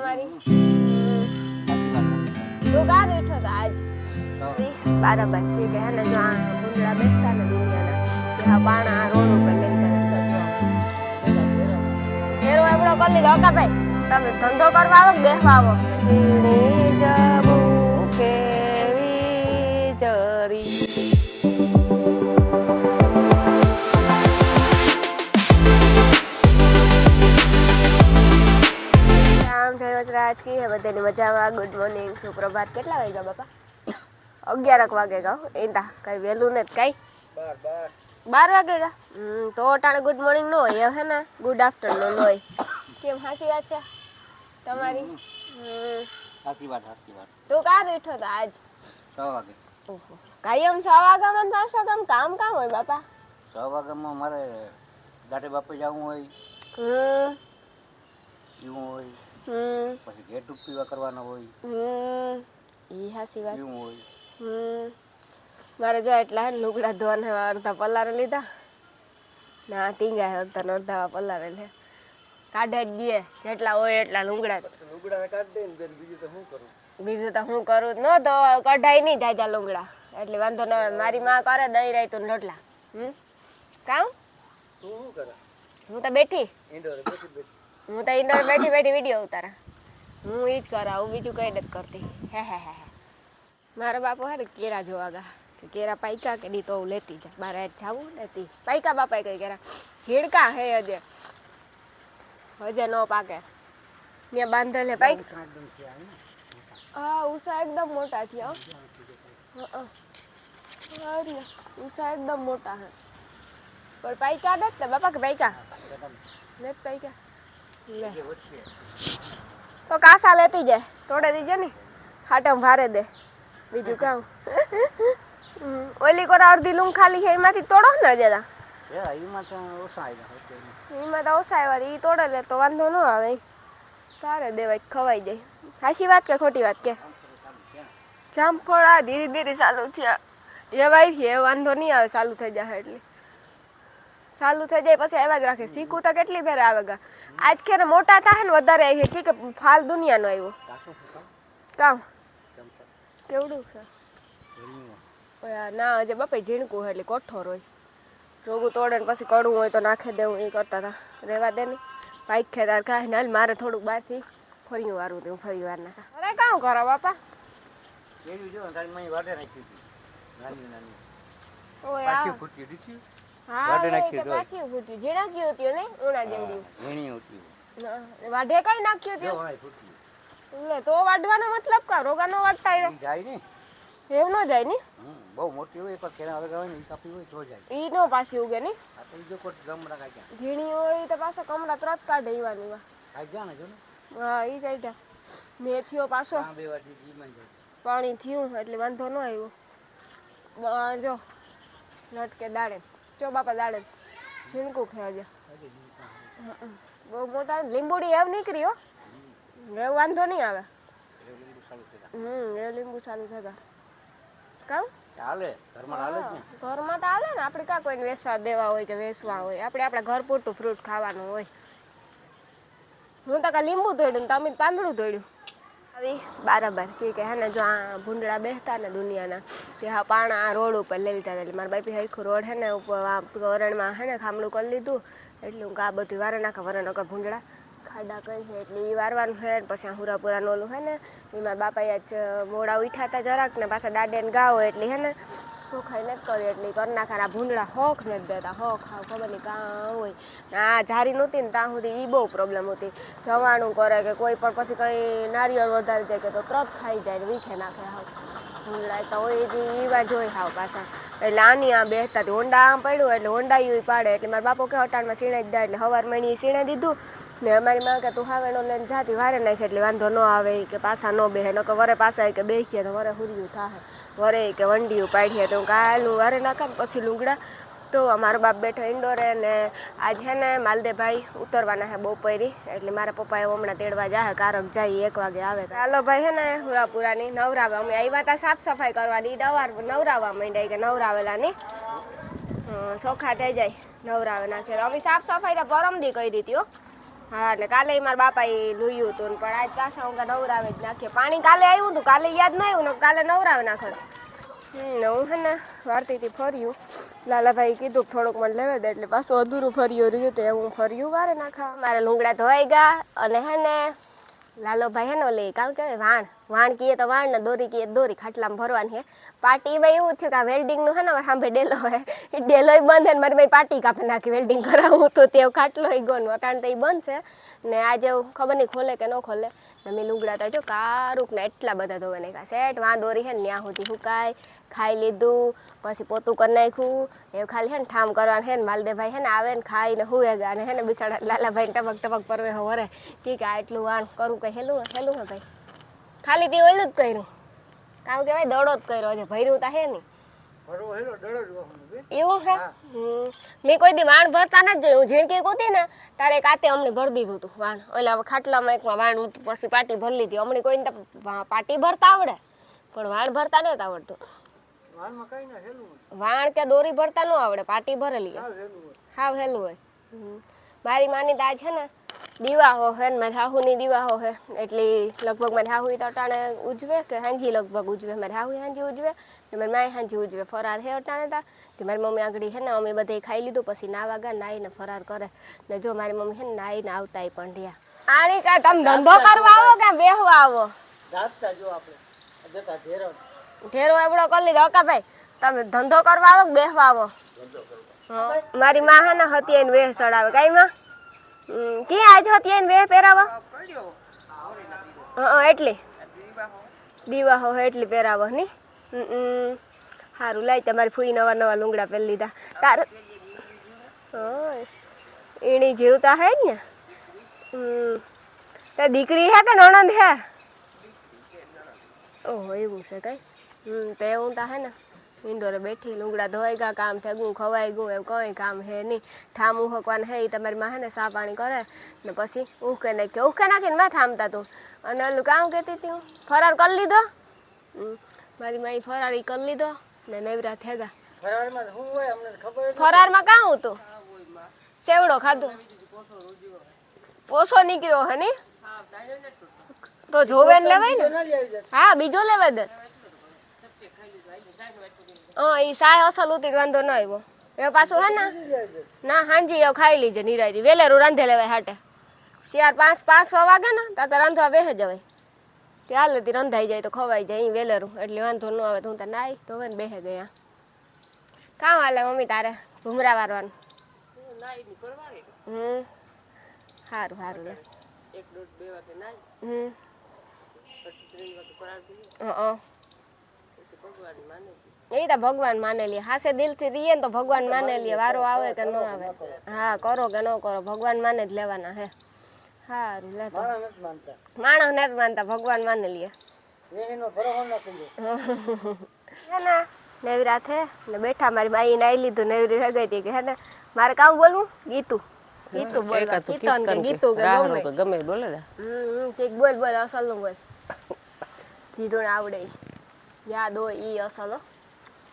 તમારી તો કા બેઠો તો આજ બરાબર ઠીક હે ને જો ભૂંગળા બેઠતા ને દુનિયાના ત્યાં પાણા રોડ ઉપર લઈ ફેરો એવડો કરી લીધો કા ભાઈ તમે ધંધો કરવા આવો બેસવા આવો રાજકી હે બધાની મજામાં ગુડ મોર્નિંગ સુપ્રભાત કેટલા વાગ્યા બાપા 11 વાગે ગાવ એંતા કઈ વેલું ને કઈ 12 વાગે ગા તો ટાણે ગુડ મોર્નિંગ નો હોય હે ને ગુડ આફ્ટરનૂન હોય કેમ હાસી વાત છે તમારી હાસી વાત તો કા બેઠો તો આજ 6 વાગે ઓહો કાયમ 6 વાગ્યામાં પાછો કામ હોય બાપા 6 વાગ્યામાં મારે ગાડે બાપે જવું હોય એવું હોય પછી ગેટ પીવા કરવાનો હોય ઈ હાસી વાત એવું હોય મારે જો એટલા હે લુગડા ધોવાને અડધા પલારે લીધા ના ટીંગા અડધા પલારે લે કાઢે જ દે જેટલા હોય એટલા લુગડા કાઢ દે ને બેન બીજું તો હું કરું ન તો કઢાઈ નહીં જાજા લુગડા એટલે વાંધો ન આવે મારી માં કરે દહીં રાઈ તું રોટલા કામ તું શું કરે હું તો બેઠી ઇન્ડોર હું તો ઇન્ડોર બેઠી વિડીયો ઉતારા હું ઈ જ કરાવું બીજું કઈ નથી કરતી હે મારા બાપુ હારે કેરા જોવા ગા કે કેરા પાઈકા કે દી તો લેતી જા બારે જાવું લેતી પાઈકા બાપા કઈ કેરા ઝીડકા હે હજે નો પાકે ત્યાં બાંધેલે પાઈક હા ઉષા એકદમ મોટા થયા ઉષા એકદમ મોટા હે પણ પાઈકા નથી ને બાપા કે પાઈકા નથી પાઈકા લે તો કાસા લેતી જાય તોડે દીજે ને હાટમ ભારે દે બીજું કામ ઓલી કોરા અડધી લૂમ ખાલી છે એમાંથી તોડો ને જરા એમાં તો ઓછા આવ્યા ઈ તોડે લે તો વાંધો ન આવે તારે દેવાય ખવાઈ જાય સાચી વાત કે ખોટી વાત કે જામફળ આ ધીરે ધીરે ચાલુ થયા એ વાઈ છે વાંધો નહીં આવે ચાલુ થઈ જાય એટલે ચાલુ થઈ જાય પછી આવ્યા જ રાખે શીખું તો કેટલી ફેર આવે ગા આજ ખેર મોટા થાય ને વધારે આવી કે ફાલ દુનિયાનો આવ્યો કામ કેવડું છે ના હજે બાપા ઝીણકું એટલે કોઠોર હોય રોગું તોડે ને પછી કડવું હોય તો નાખી દેવું એ કરતા હતા રહેવા દે ને પાઈક ખેદાર કાંઈ ના મારે થોડુંક બહારથી ફરી વારું દેવું ફરી વાર નાખા અરે કામ કરો બાપા વાઢે કઈ નાખ્યું તો વાઢવાનો મતલબ કા રોગાનો વાઢતા એવું ન જાય ને બહુ મોટી હોય પણ કેરા આવે ને કાપી હોય તો જાય ઈ નો પાછી ઉગે ને આ તો જો કોટ ગમડા કાઢ્યા ઝીણી હોય તો પાછો કમળા ત્રત કાઢે ઈવાની વા કાઈ જા ને જો ને હા ઈ જાય જા મેથીઓ પાછો આ બે વાટી જી માં જાય પાણી થયું એટલે વાંધો ન આવ્યો જો લટકે દાડે જો બાપા દાડે ઝીણકું ખેજે બહુ મોટા લીંબુડી એવ નીકળી હો એ વાંધો નહીં આવે એ લીંબુ ચાલુ થતા કામ ચાલે ઘરમાં હાલે જ ને ઘરમાં તો હાલે ને આપણે કા કોઈને વેચવા દેવા હોય કે વેચવા હોય આપણે આપણા ઘર પૂરતું ફ્રૂટ ખાવાનું હોય હું તો કા લીંબુ તોડ્યું ને તમે પાંદડું તોડ્યું આવી બરાબર કે હે ને જો આ ભૂંડળા બેસતા ને દુનિયાના ત્યાં પાણા આ રોડ ઉપર લઈ લીધા એટલે મારા બાપી હરખું રોડ હે ને ઉપર વરણમાં હે ને ખામણું કરી લીધું એટલે હું આ બધું વારે નાખા વરણ વગર ભૂંડળા ખાડા કઈ છે એટલે એ વારવાનું છે પછી હુરાપુરાનું ઓલું હે ને એ મારા બાપાએ જ મોડા ઉઠાતા જરાક ને પાછા દાડે ને ગાવો એટલે હે ને સોખાઈ નથી કરી એટલે કરી નાખા ભૂંડળા હોખ નથી દેતા હોખ ખાવ ખબર નહીં કાં હોય આ જારી નહોતી ને ત્યાં સુધી એ બહુ પ્રોબ્લેમ હતી જવાનું કરે કે કોઈ પણ પછી કંઈ નારિયેળ વધારે જાય કે તો તરત ખાઈ જાય વીખે નાખે હાવ ભૂંડળા તો હોય જે એવા જોઈ હાવ પાછા એટલે આની આ બેસતા હોંડા આમ પડ્યું એટલે હોંડા એ પાડે એટલે મારા બાપો કે અટાણમાં સીણે જ દે એટલે હવાર મણી સીણે દીધું ને અમારી માં કે તું હાવેણો લઈને જાતી વારે નાખે એટલે વાંધો ન આવે કે પાછા ન બેહે ન કે વરે પાછા કે બેસીએ તો વરે હુર્યું થાય વરે કે વંડીયું પાડીએ તો કાલું વારે નાખે પછી લુગડા તો અમારો બાપ બેઠો ઇન્ડોરે ને આજ છે ને માલદેભાઈ ઉતરવાના છે બપોરી એટલે મારા પપ્પાએ હમણાં તેડવા જાય કારક જાય 1 વાગે આવે હાલો ભાઈ છે ને હુરાપુરાની નવરાવા અમે આવ્યા હતા સાફ સફાઈ કરવાની નવરાવા માંડ્યા કે નવરાવેલાની ચોખા થઈ જાય નવરાવે નાખે અમે સાફ સફાઈ તો પરમદી કરી દીધી હો હા ને કાલે મારા બાપા એ લુયું હતું પણ આજ પાછા હું નવરાવે જ નાખીએ પાણી કાલે આવ્યું હતું કાલે યાદ ન આવ્યું ને કાલે નવરાવે નાખે હું હે ને વારતીથી ફર્યું લાલાભાઈ કીધું કે થોડુંક મને લેવા દે એટલે પાછું અધૂરું ફર્યું રહ્યું તે હું ફર્યું વારે નાખા મારા લુંગડા ધોવાઈ ગયા અને હે ને લાલોભાઈ હે ને ઓલી કામ કહેવાય વાણ કીએ તો વાણ ને દોરી કીએ દોરી ખાટલામાં ભરવાની હે પાર્ટીમાં એવું થયું કે આ વેલ્ડિંગનું હે ને સાંભે ડેલો હે એ ડેલોય બંધ હે ને મારી ભાઈ પાર્ટી કાપી નાખી વેલ્ડિંગ કરાવું તો તે ખાટલો ગયો ને અટાણ તો એ બંધ છે ને આજે ખબર નહીં ખોલે કે ન ખોલે ને મેં લુગડા તો જો કારુક ને એટલા બધા ધોવા નાખ્યા સેટ વાં દોરી હે ને ત્યાં સુધી સુકાય ખાઈ લીધું પછી પોતું કરી નાખ્યું એવું ખાલી હે ને ઠામ કરવાનું હે ને માલદેભાઈ હે ને આવે ને ખાઈને હુએ ગયા અને હે ને બિચારા લાલાભાઈ ટપક ટપક પરવે વરે કે આ એટલું વાણ કરું કંઈ હેલું હે ભાઈ ખાલી તે ઓલું જ કર્યું કામ કહેવાય દડો જ કર્યો છે ભર્યું તા હે નહીં એવું છે મેં કોઈ દી વાણ ભરતા નથી જોયું ઝીણકી કૂદી ને તારે કાતે અમને ભરી દીધું હતું વાણ ઓલા ખાટલામાં એકમાં વાણ ઉતું પછી પાટી ભરી લીધી અમને કોઈને પાટી ભરતા આવડે પણ વાણ ભરતા નથી આવડતું વાણ કે દોરી ભરતા ન આવડે પાટી ભરેલી હાવ હેલું હોય મારી માની તાજ છે ને દીવાહો હે ને મારી હાહુની દીવાહો હે એટલી લગભગ મારી હાહુ તો અટાણે ઉજવે કે હાંજી લગભગ ઉજવે મારી હાહુ હાંજી ઉજવે ને મારી માય હાંજી ઉજવે ફરાર હે અટાણે તા તે મારી મમ્મી આગળ હે ને અમે બધે ખાઈ લીધું પછી નાવા ગયા નાઈને ફરાર કરે ને જો મારી મમ્મી હે ને નાઈને આવતા પણ રહ્યા આણી કા તમે ધંધો કરવા આવો કે બેહવા આવો ઢેરો એવડો કરી લીધો ઓકા ભાઈ તમે ધંધો કરવા આવો કે બેહવા આવો મારી માં હે ને હતી એને વેહ ચડાવે કઈ માં ક્યાં આજ હતી એને વેહ પહેરાવા એટલી દીવાહો એટલી પહેરાવો ની સારું લાઈ તમારી ફૂઈ નવા નવા લુંગડા પહેરી લીધા તાર એની જીવતા હે ને તે દીકરી હે કે નણંદ હે ઓહો એવું છે કઈ તે હું તા હે ને ઇન્ડોરે બેઠી લુંગડા ધોવાઈ ગયા કામ થઈ ગયું ખવાઈ ગયું એવું કંઈ કામ હે નહીં ઠામ ઉહકવાનું હે એ તમારી માં હે ને સા પાણી કરે ને પછી ઉકે નાખીને માં થામતા તું અને ઓલું કામ કહેતી હતી હું ફરાર કરી લીધો મારી માઈ ફરારી કરી લીધો ને નવરા થઈ ગયા ફરારમાં કાં હતું સેવડો ખાધું પોસો નીકળ્યો હે ની તો જોવે ને લેવાય ને હા બીજો લેવા દે એ સાય અસલ ઉતી વાંધો ન આવ્યો એ પાછું હે ને ના હાંજી એ ખાઈ લીજે નિરાયરી વેલેરું રાંધે લેવાય હાટે ચાર પાંચ 6 વાગે ને તાતા રાંધવા બેહે જવાય ત્યાં લેતી રંધાઈ જાય તો ખવાઈ જાય અહીં વેલેરું એટલે વાંધો ન આવે તો હું તો નાઈ તો ને બેહે ગયા કામ હાલે મમ્મી તારે ભૂમરા વારવાનું સારું સારું લે 1-2 વાગે નાઈ એ તો ભગવાન માને લે હાસે દિલથી રહીએ ને તો ભગવાન માને લે વારો આવે કે ન આવે હા કરો કે ન કરો ભગવાન માને જ લેવાના હે સારું લે માણસ નથી માનતા ભગવાન માને લે નેવી રાત હે ને બેઠા મારી બાઈ નાઈ લીધું નેવરી હગાઈ હતી કે હે ને મારે કામ બોલવું ગીતું બોલવા કીર્તન કે ગીતું કે ગમે બોલે ઠીક બોલ અસલ નું બોલ જીધું આવડે યાદ હોય ઈ અસલ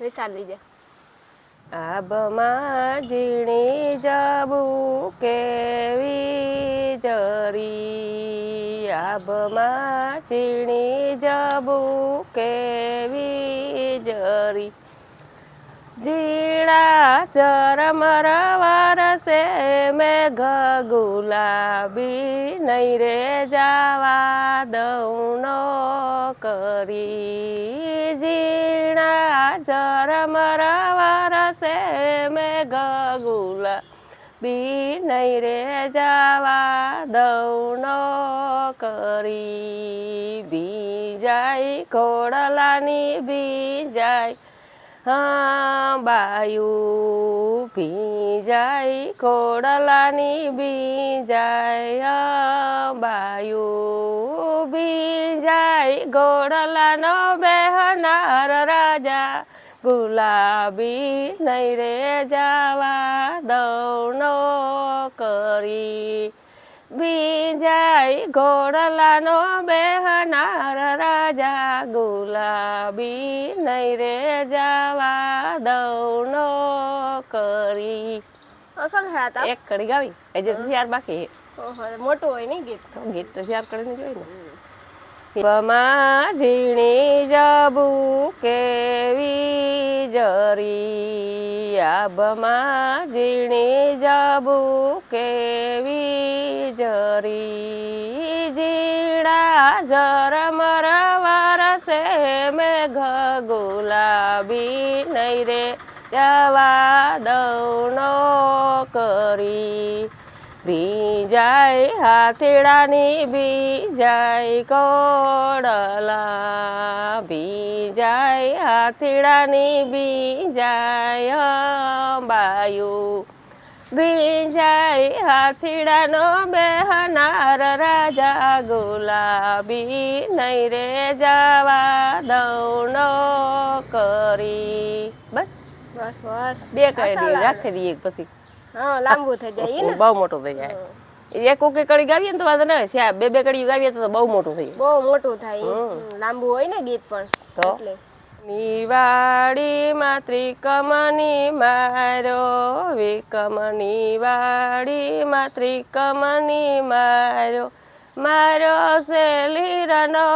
વિચાર લીજે આબમાં ઝીણી જાબુ કેવી જરી આબમાં ઝીણી જાબુ કેવી જરી ઝીણા ચરમર વરસે મેઘ ગુલાબી નહીં રે જાવા દઉં નો કરી ઝીણા ચરમર વરસે મેઘ ગુલાબી નહીં રે જાવા દઉં નો કરી બીજાય ખોડલાની બીજાય હા બાયું ભીજાય ખોડલાની બીજાય બાયું બીજાય ઘોડલાનો બેહનાર રાજા ગુલાબી નહીં રે જાવા દઉં નો કરી બીજાય ઘોડલાનો બેહનાર રાજા ગુલાબી નહીં રે જાવા દઉં નો કરી અસલ હતા એક કડી ગાવી આજે 4 બાકી ઓહો મોટું હોય ને ગીત તો ગીત તો શેર કરીને જોઈ ને બમા ઝીણી જબુ કેવી જરી આબમાં ઝીણી જબુ કેવી જરી જીણા ઝરમર વરસે મેઘ ગુલાબી નહીં રે જવા દઉનો કરી બીજાય હાથીડાની બીજાય કોડલા બીજાય હાથીડાની બીજાય અંબાયું બીજાય હાથીડાનો બેહનાર રાજા ગુલાબી નહીં રે જવા દઉનો કરી બસ બસ બસ બે કરી દઈએ રાખી દઈએ પછી હા લાંબુ થઈ જાય ને બહુ મોટું થઈ જાય એક ઓકે કડી ગાવીએ ને તો વાંધો ના આવે બે બે કડી ગાવીએ તો બહુ મોટું થઈ જાય બહુ મોટું થાય લાંબુ હોય ને ગીત પણ તો એટલે નિવાડી માતૃકમની મારો વિકમની વાડી માતૃકમની મારો મારો શેલીરનો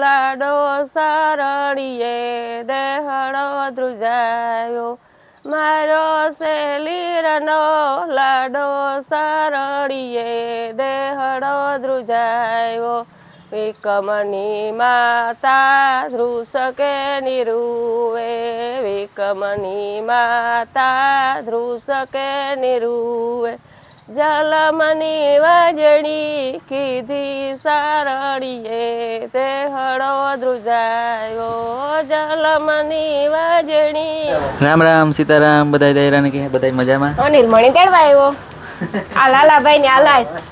લાડો સરણીએ દેહડો ધ્રુજાયો મારો શેલીરનો લાડો સરણીએ દેહડો ધ્રુજાયો વિકમની માતા ધ્રુસકે નિરુવે વિકમની માતા ધ્રુસકે નિરુવે જલમની વજણી કીધી સારણીએ દેહડો ધ્રુજાયો જલમની વજણી રામ રામ સીતારામ બધાય દાયરાને કે બધાય મજામાં અનિલ મણી તેડવા આવ્યો આ લાલાભાઈ ને આલાય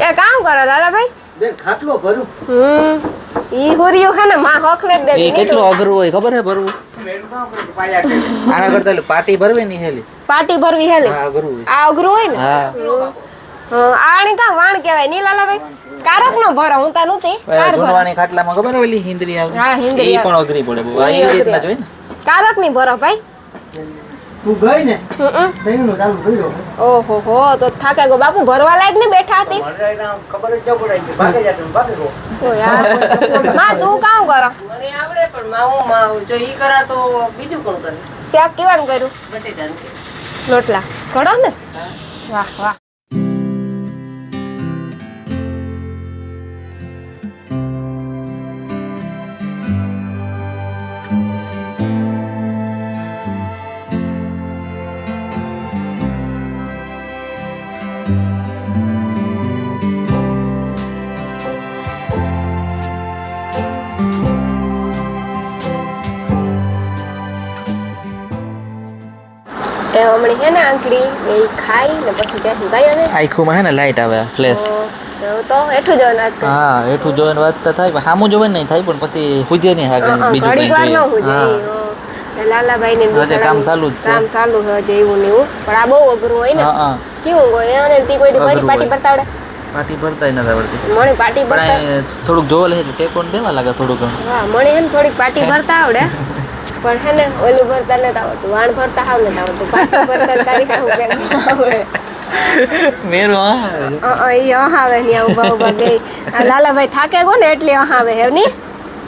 એ કામ કરો લાલાભાઈ બેન ખાટલો ભરું ઈ હુરિયું હે ને માં હોખ ને દે એ કેટલું અઘરું હોય ખબર હે ભરવું આના કરતા એટલે પાટી ભરવી ની હેલી પાટી ભરવી હેલે હા અઘરું હોય આ અઘરું હોય ને હા આણી કા વાણ કહેવાય ની લાલાભાઈ કારક નો ભરો હું તા નહોતી કાર ભરો જૂનવાણી ખાટલામાં ખબર હોય ઓલી હિંદરી આવે હા હિંદરી એ પણ અઘરી પડે બહુ આ એ રીતના જોઈ ને કારક ની ભરો ભાઈ તું ગઈ ને તઈનો ચાલુ કર્યો ઓહો હો તો થાકે ગો બાપુ ભરવા લાયક ને બેઠા હતી મને ખબર જ ન પડાય કે ભાગે જાતો ભાગે ગો ઓ યાર માં તું કામ કરો મને આવડે પણ માં જો ઈ કરા તો બીજું કોણ કરે શાક કેવાનું કર્યું બટેટાનું લોટલા ઘડો ને વાહ વાહ એ હમણી હે ને આંકડી એ ખાઈ ને પછી જાય ભાઈ અને આખુમાં હે ને લાઈટ આવે ફ્લેશ તો એટલું જ વાત કરી હા એઠું જોઈને વાત તો થાય પણ સામું જોવે નહીં થાય પણ પછી હુજે નહીં આગળ બીજું ઘડીક કંઈ વાર ન જોઈએ હોય લાલાભાઈ ને હજે કામ ચાલુ જ છે. કામ ચાલુ છે હજે એવું ને એવું પણ આ બહુ અઘરું હોય ને હા હા કેવું હોય અને તી કોઈ દી અઘરું પાટી હોય. બતાવડે પાટી ભરતાય નથી આવડતી મને પાટી પણ ભરતા આ થોડુંક જોવા લે ટેકો ને દેવા લાગે થોડુંક હા મને હે ને થોડીક પાટી ભરતા આવડે પણ હે ને ઓલું ભરતા નથી આવડતું વાણ ભરતા હાવ નથી આવડતું પાછું ભરતા તારી હાવ કે આવડે મેરો હા ઈ અહાવે ને ઉભા ઉભા બે આ લાલાભાઈ થાકે ગો ને એટલે અહાવે હે ની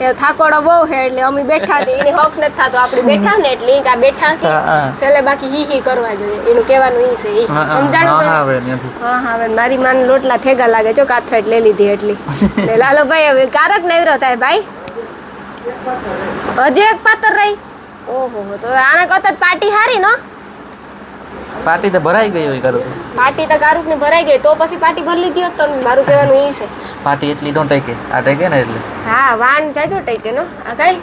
એ થાકોડો બહુ હે એટલે અમે બેઠા હતી એની હક નથી થાતો આપણે બેઠા ને એટલે ઈ કા બેઠા કે હા, હા. છેલ્લે બાકી હી હી કરવા જોઈએ એનું કહેવાનું ઈ છે ઈ સમજાણું હા તમે? આવે ત્યાંથી હા હા હવે મારી માન લોટલા થેગા લાગે છો કાથરેટ લઈ લીધી એટલી ને લાલોભાઈ હવે કારક નવરો થાય ભાઈ હજી એક પાતર રહી ઓહો તો આના કરતા પાટી હારી નો પાટી તો ભરાઈ ગઈ હોય કરું પાટી તો કારુક ને ભરાઈ ગઈ તો પછી પાટી ભરી લીધી હોત તો મારું કહેવાનું ઈ છે પાટી એટલી તો ટેકે આ ટેકે ને એટલે હા વાન જાજો ટેકે નો આ કઈ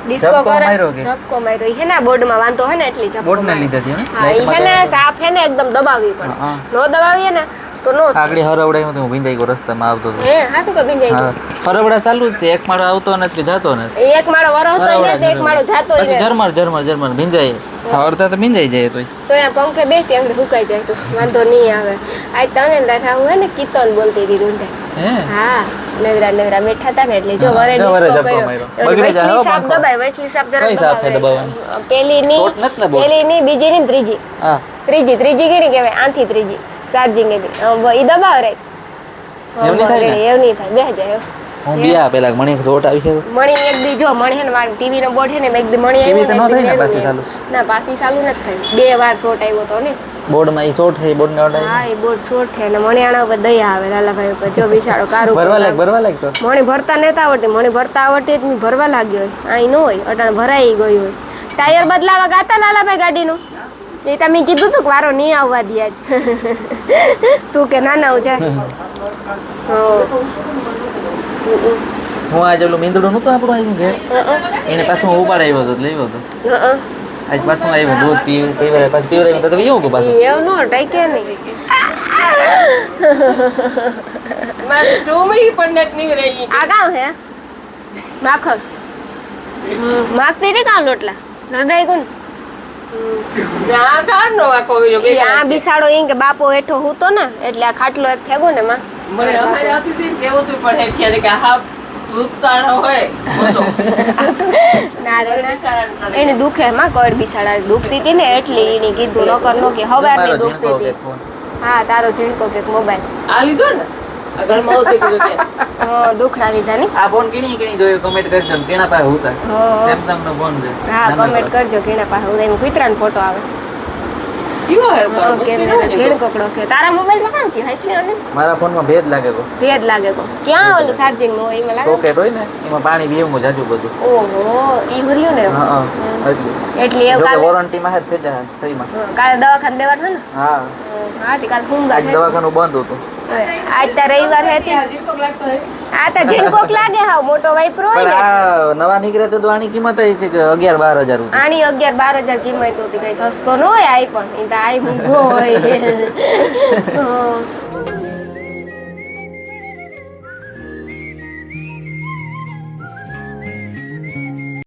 ડિસ્કો ઝબકો કરે માર્યો કે? ઝબકો માર્યો ઈ હે ને બોર્ડ માં વાંધો હે ને એટલી ઝબકો બોર્ડ ને માર્યો. લીધે થી હા ઈ હે ને સાફ હે ને એકદમ દબાવવી પડે હા. નો દબાવીએ ને તો નો થાય. આગળ હરવડાયું તો હું ભીંજાઈ ગયો રસ્તામાં આવતો હતો હે હા શું કે ભીંજાઈ હા ગયું? હરવડા ચાલુ જ છે એક માળો આવતો નથી કે જાતો નથી એ એક માળો વરસતો ને તો એક માળો જાતો પછી ઝરમર ભીંજાય હરતા તો ભીંજાઈ જાય તોય તો એ પંખે બેસી આંગળી હુકાઈ જાય તો વાંધો નહીં આવે આજ તને દાદા હું હે ને કીર્તન બોલતી હતી રૂંઢે હે હા નવરા બેઠા હતા ને એટલે જો વરે હા, વરે ડિસ્કો ઝબકો કર્યો માર્યો. બગડી જાય, હો, વૈસલી સાપ પંખો. દબાય વૈસલી સાપ જરા કઈ સાપ છે દબાવે દબાવવાની? પેલી ની ચોટ નથી ને બહુ? પેલી ની બીજી ની ત્રીજી હા ત્રીજી કેણી કહેવાય આંથી ત્રીજી ચાર્જિંગ ઈ દબાવ રે એવું નહીં થાય ને? એવું નહીં થાય બેહ જાય હું બિયા પેલા મને શોટ આવી ગયો મણી એક દી જો મણી હે ને મારું ટીવી નો બોર્ડ હે ને એક દી મણી TV આવ્યો તો ને ન એક દી થાય ને પાછી આવ્યું. ના પાછી ચાલુ નથી થઈ 2 વાર શોટ આવ્યો તો ને બોર્ડ માં ઈ શોટ છે બોર્ડ ને ઓર્ડર હા એ બોર્ડ શોટ છે ને મણિયાણા ઉપર દયા આવે લાલાભાઈ ઉપર જો બિચારો કારું ભરવા લાગ તો મણી ભરતા નતા આવડતી મણી ભરતા આવડતી જ ભરવા લાગ્યો હોય આઈ ન હોય અટાણે ભરાઈ ગયું હોય ટાયર બદલાવા ગાતા લાલાભાઈ ગાડીનું એ તમે કીધું તું કે વારો નહીં આવવા દે આજ તું કે ના ના જાય હું આજે પેલું મીંદડું નતું આપણું આવ્યું ઘેર એને પાછું હું ઉપાડ આવ્યો હતો લેવો હતો આજ પાછું આવ્યું દૂધ પીવા પાછું પીવડાવ્યું તો એવું કે પાછું એવું નો ટાઈકે નહીં મારે ટોમી પણ નથી નીકળે ઈ. આ ગામ હે માખણ માગતી ને કામ લોટલા રડાઈ ગુન આ કારનો વાંકો બીજો બે આ બિસાડો ઈ કે બાપો હેઠો હૂતો ને એટલે આ ખાટલો એક થેગો ને માં મને અમારે આવતી હતી ને કેવું તું પણ હેઠિયા કે હા ભૂતકાળ હોય મોટો. ના રે ના. બિચારાને એને દુખે માં કર બિસાડા દુખતી હતી ને એટલે એની કીધું ન કર નો કે હવારની દુખતી હતી હા તારો ઝીણકો કે મોબાઈલ આ લીધો ને આ ઘરમાં આવતી કીધું કે હા દુખના લીધા ની આ ફોન કીણી જોયો કમેન્ટ કરજો ને કેના પાસે હોતા હા. સેમસંગ નો ફોન છે હા કમેન્ટ કરજો કેના પાસે હું એમ કુતરાનો ફોટો આવે કયો હે કે ઝીણકોકડો કે તારા મોબાઈલમાં કામ થયું હાઈસલી અને મારા ફોન માં ભેદ લાગે કો ભેદ લાગે કો ક્યાં ઓલું ચાર્જિંગ નો એમાં લાગે સોકેટ હોય ને એમાં પાણી પીવું જાજુ બધું ઓહો ઈ હુર્યું ને હા એટલે એટલે એવું જો કે કાલે વોરંટી માં જ થઈ જાય ફ્રીમાં કાલે દવાખાને દેવાનું છે ને હા હા તે કાલે હું આજ દવાખાનું બંધ હતું આજ તાર રવિવાર હતી દીપક લાગતો હે આ તો ઝીણકોક લાગે હાવ મોટો વાઈપરો હોય પણ ને આ નવા નીકળે તો આની કિંમત આવી કે 11-12 હજાર રૂપિયા આની 11-12 હજાર કિંમત હતી કઈ સસ્તો ન હોય આઈ પણ ઈ તો આઈ મૂંઘો હોય હા.